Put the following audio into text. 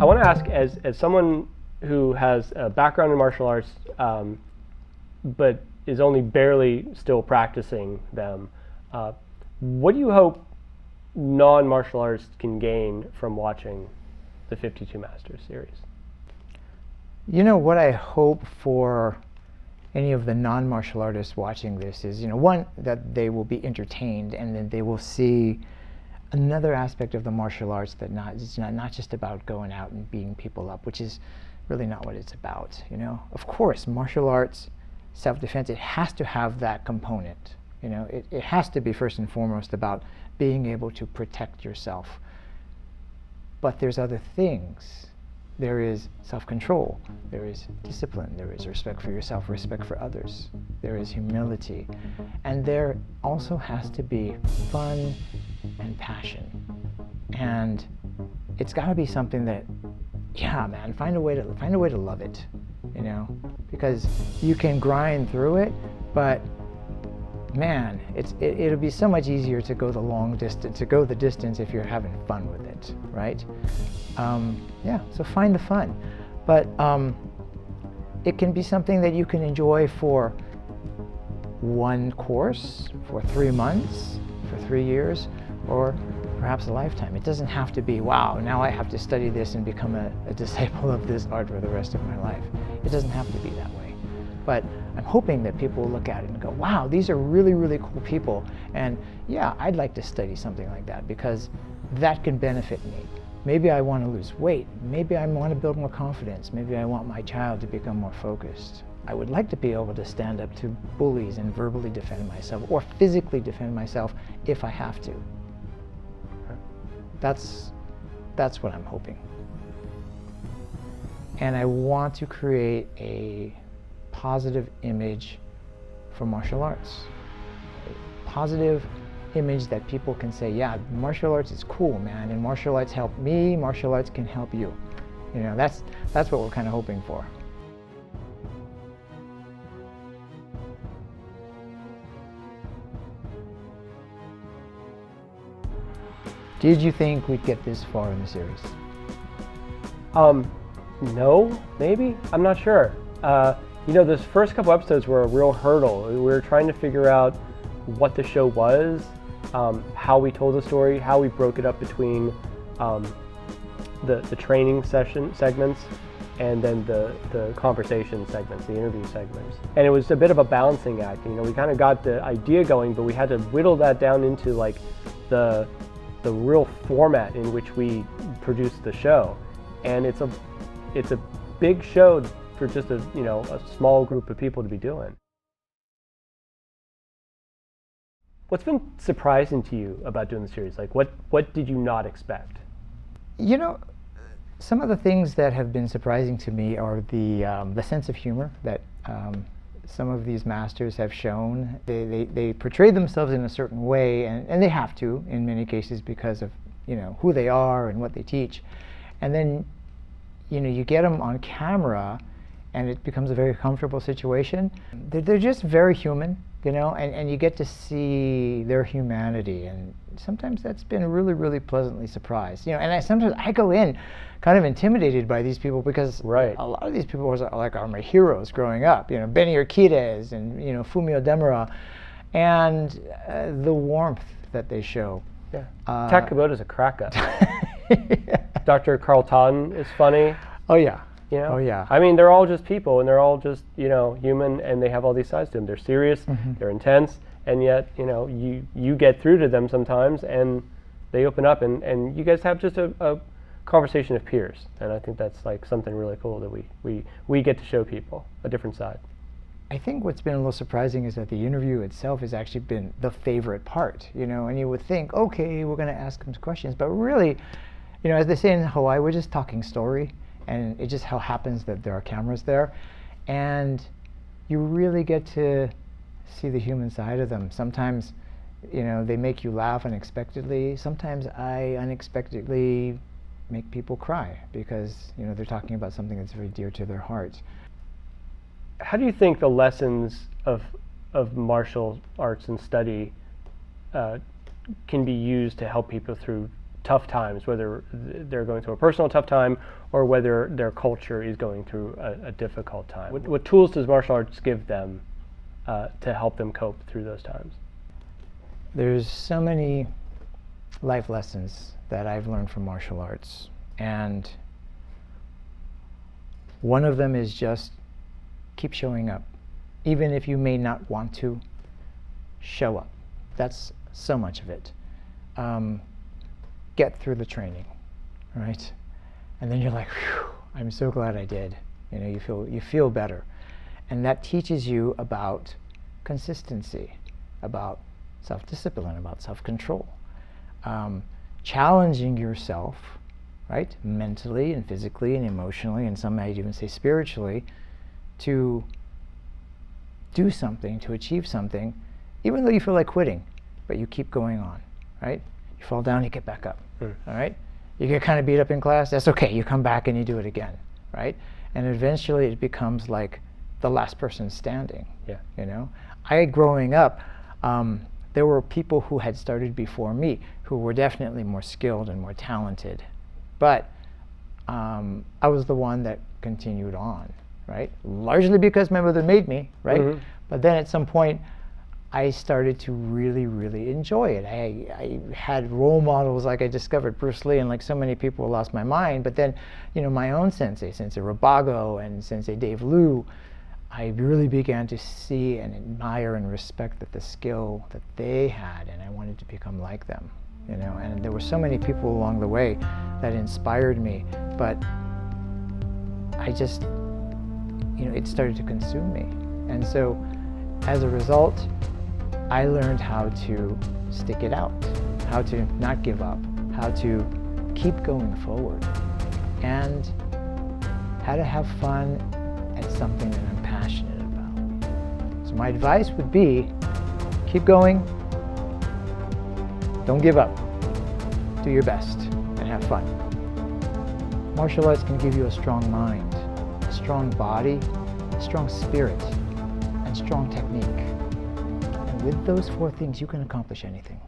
I want to ask, as someone who has a background in martial arts, but is only barely still practicing them, what do you hope non-martial artists can gain from watching the 52 Masters series? You know, what I hope for any of the non-martial artists watching this is, one, that they will be entertained, and then they will see another aspect of the martial arts that it's not just about going out and beating people up, which is really not what it's about. Of course, martial arts, self-defense, it has to have that component. It has to be first and foremost about being able to protect yourself. But there's other things. There is self-control, there is discipline, there is respect for yourself, respect for others, there is humility, and there also has to be fun and passion. And it's got to be something that, yeah, man, find a way to love it, because you can grind through it, but man, it'll be so much easier to go the long distance, to go the distance if you're having fun with it, right? Yeah, so find the fun. But it can be something that you can enjoy for one course, for 3 months, for 3 years, or perhaps a lifetime. It doesn't have to be, wow, now I have to study this and become a disciple of this art for the rest of my life. It doesn't have to be that way. But I'm hoping that people will look at it and go, wow, these are really, really cool people. And yeah, I'd like to study something like that because that can benefit me. Maybe I want to lose weight. Maybe I want to build more confidence. Maybe I want my child to become more focused. I would like to be able to stand up to bullies and verbally defend myself, or physically defend myself if I have to. That's what I'm hoping. And I want to create a positive image for martial arts. A positive image that people can say, yeah, martial arts is cool, man, and martial arts help me, martial arts can help you. That's what we're kind of hoping for. Did you think we'd get this far in the series? No, maybe, I'm not sure. Those first couple episodes were a real hurdle. We were trying to figure out what the show was, how we told the story, how we broke it up between the training segments and then the conversation segments, the interview segments. And it was a bit of a balancing act. We kind of got the idea going, but we had to whittle that down into like the real format in which we produced the show. And it's a big show for just a small group of people to be doing. What's been surprising to you about doing the series? Like, what did you not expect? Some of the things that have been surprising to me are the sense of humor that some of these masters have shown. They portray themselves in a certain way, and they have to in many cases because of who they are and what they teach. And then you get them on camera, and it becomes a very comfortable situation. They're just very human, and you get to see their humanity, and sometimes that's been really, really pleasantly surprised. And sometimes I go in kind of intimidated by these people because right. A lot of these people are my heroes growing up. Benny Urquidez and Fumio Demura, and the warmth that they show. Yeah. Tak Kubota's a crack up. Dr. Carl Totten is funny. Oh yeah. Oh yeah. I mean, they're all just people, and they're all just human, and they have all these sides to them. They're serious, they're intense, and yet you get through to them sometimes, and they open up, and you guys have just a conversation of peers, and I think that's like something really cool that we get to show people a different side. I think what's been a little surprising is that the interview itself has actually been the favorite part, and you would think, okay, we're going to ask them questions, but really, as they say in Hawaii, we're just talking story, and it just how happens that there are cameras there, and you really get to see the human side of them. Sometimes, they make you laugh unexpectedly. Sometimes I unexpectedly make people cry because, they're talking about something that's very dear to their hearts. How do you think the lessons of martial arts and study can be used to help people through tough times, whether they're going through a personal tough time or whether their culture is going through a difficult time? What tools does martial arts give them to help them cope through those times? There's so many life lessons that I've learned from martial arts, and one of them is just keep showing up. Even if you may not want to, show up. That's so much of it. Get through the training, right? And then you're like, whew, I'm so glad I did. You know, you feel better. And that teaches you about consistency, about self-discipline, about self-control. Challenging yourself, right? Mentally and physically and emotionally, and some might even say spiritually, to do something, to achieve something, even though you feel like quitting, but you keep going on, right? You fall down, you get back up, all right? You get kind of beat up in class, that's okay, you come back and you do it again, right? And eventually it becomes like the last person standing, you know? Growing up, there were people who had started before me who were definitely more skilled and more talented, but I was the one that continued on, right? Largely because my mother made me, right? But then at some point, I started to really, really enjoy it. I had role models, like I discovered Bruce Lee, and like so many people lost my mind. But then, you know, my own sensei, Sensei Robago and Sensei Dave Liu, I really began to see and admire and respect the skill that they had, and I wanted to become like them, you know. And there were so many people along the way that inspired me, but I just, you know, it started to consume me. And so, as a result, I learned how to stick it out, how to not give up, how to keep going forward, and how to have fun at something that I'm passionate about. So my advice would be, keep going, don't give up, do your best, and have fun. Martial arts can give you a strong mind, a strong body, a strong spirit, and strong technique. And with those 4 things, you can accomplish anything.